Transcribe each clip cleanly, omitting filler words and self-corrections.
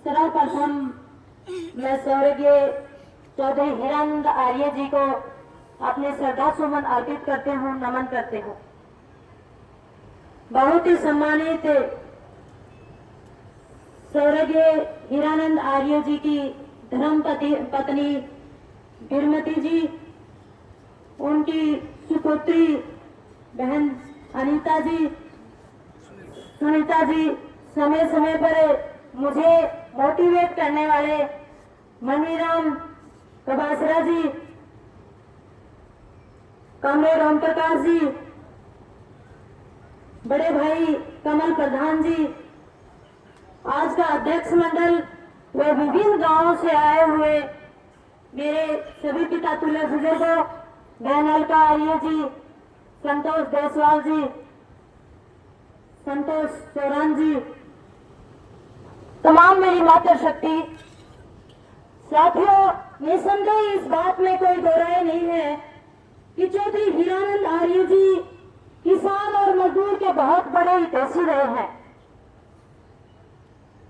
सर्वप्रथम मैं स्वर्गीय चौधरी हीरानंद आर्य जी को अपने श्रद्धा सुमन अर्पित करते हूँ, नमन करते हूँ। बहुत ही सम्मानित स्वर्गीय हीरानंद आर्य जी की धर्म पत्नी बीरमती जी, उनकी सुपुत्री बहन सुनीता जी, समय समय पर मुझे मोटिवेट करने वाले मनीराम कबासरा जी, कमरेड ओम प्रकाश जी, बड़े भाई कमल प्रधान जी, आज का अध्यक्ष मंडल व विभिन्न गांवों से आए हुए मेरे सभी पिता तुल्य बुजुर्गों, बहन अलका आर्य जी, संतोष देसवाल जी, संतोष चौरान जी, तमाम मेरी मातृशक्ति साथियों, निसंदेह इस बात में कोई दो राय नहीं है कि चौधरी हीरानंद आर्य जी किसान और मजदूर के बहुत बड़े हितैषी रहे हैं।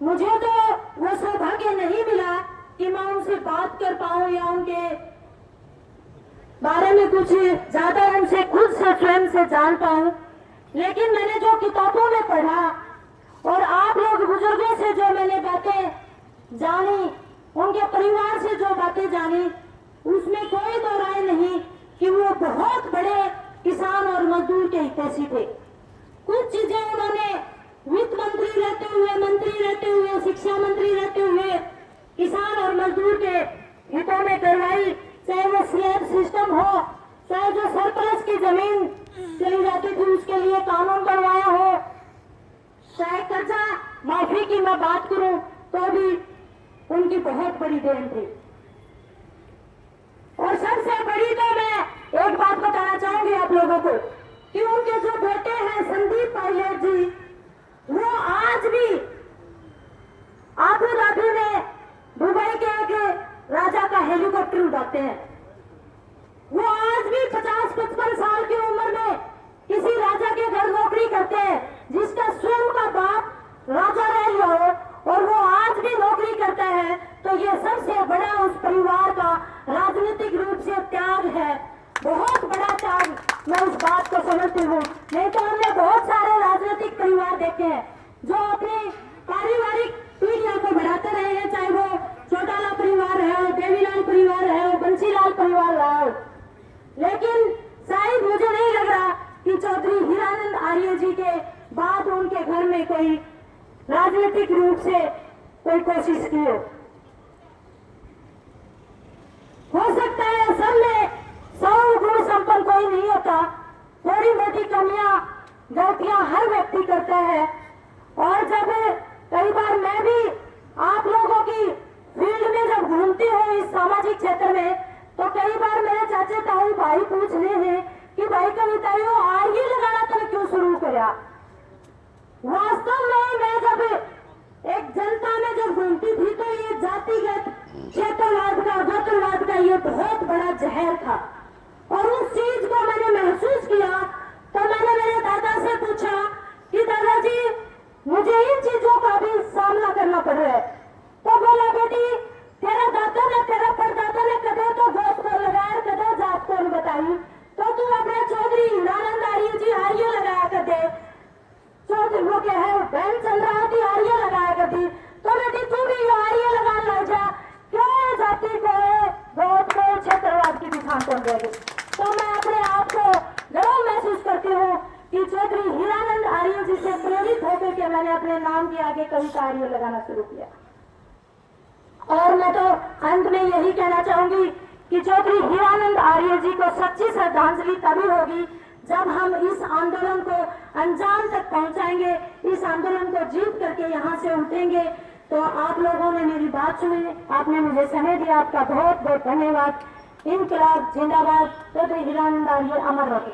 मुझे तो वो सौभाग्य नहीं मिला कि मैं उनसे बात कर पाऊं या उनके बारे में कुछ ज्यादा उनसे खुद से स्वयं से जान पाऊं, लेकिन मैंने जो किताबों में पढ़ा और आप लोग बुजुर्गों से जो मैंने बातें जानी, उनके परिवार से जो बातें जानी, उसमें कोई दो राय नहीं कि वो बहुत बड़े किसान और मजदूर के हितैषी थे। कुछ चीजें उन्होंने वित्त मंत्री रहते हुए, मंत्री रहते हुए, शिक्षा मंत्री रहते हुए किसान और मजदूर के हितों में करवाई, चाहे वो स्लैब सिस्टम हो, चाहे जो सरप्लस की जमीन चली जाती थी उसके लिए कानून बनवाया हो, चाहे कर्जा माफी की मैं बात करूं तो भी उनकी बहुत बड़ी देन थी। और सबसे बड़ी तो मैं एक बात बताना चाहूंगी आप लोगों को कि उनके जो बेटे हैं संदीप पायलट जी, वो आज भी आबू धाबी में दुबई के एक राजा का हेलीकॉप्टर उड़ाते हैं। वो आज भी 50-55 साल की उम्र में किसी राजा के घर नौकरी करते हैं, जिसका स्वयं का बाप राजा रह लिया हो और वो आज भी नौकरी करता है, तो ये सबसे बड़ा उस परिवार का राजनीतिक रूप से त्याग है, बहुत बड़ा त्याग। मैं उस बात को समझती हूँ। नहीं तो हमने बहुत सारे राजनीतिक परिवार देखे हैं जो अपने पारिवारिक पीढ़ियों को बढ़ाते रहे हैं, चाहे वो चौटाला परिवार रहे हो, देवीलाल परिवार रहे हो, बंसीलाल परिवार रहा हो, लेकिन शायद मुझे नहीं लग रहा कि चौधरी हीरानंद आर्य जी के बाद उनके घर में कोई राजनीतिक रूप से कोई कोशिश की हो सकता है सब में 100 गुण संपन्न कोई नहीं होता, थोड़ी मोटी कमियां गलतियां हर व्यक्ति करता है। और जब कई बार मैं भी आप लोगों की फील्ड में जब घूमती हूँ इस सामाजिक क्षेत्र में, तो कई बार मेरे चाचे ताऊ भाई पूछने हैं कि भाई कविताओं आर्य लगाना तो क्यों शुरू किया। वास्तव में मैं जब एक जनता में जब घूमती थी तो ये जातिगत क्षेत्रवाद का, गोत्रवाद का ये बहुत बड़ा जहर था, और उस चीज को मैंने महसूस किया। तो मैंने मेरे दादा से पूछा कि दादाजी मुझे इन चीजों का भी सामना करना पड़ रहा है। तो बोला बेटी तेरा दादा ने, तेरा परदादा ने कदे तो गोद को लगाया, कदे जात को बताई, तो तू अपने चौधरी हीरानंद आर्य जी आर्य लगाया कर दे, चौधरी वो क्या है बहन चंद्रावती आर्य लगाया करती, तो बेटी तू भी आर्य लगा लग जा, क्यों जाति को गोद को क्षेत्रवाद की दिशा कर देगी। तो मैं अपने आप को जरूर महसूस करती हूँ कि चौधरी हीरानंद आर्य जी से प्रेरित होकर के मैंने अपने नाम के आगे कविता आर्य लगाना शुरू किया। और मैं तो अंत में यही कहना चाहूंगी कि चौधरी हीरानंद आर्य जी को सच्ची श्रद्धांजलि तभी होगी जब हम इस आंदोलन को अंजाम तक पहुंचाएंगे, इस आंदोलन को जीत करके यहाँ से उठेंगे। तो आप लोगों ने मेरी बात सुनी, आपने मुझे समय दिया, आपका बहुत बहुत धन्यवाद। इनकलाब जिंदाबाद, चौधरी हीरानंद आर्य अमर रहे।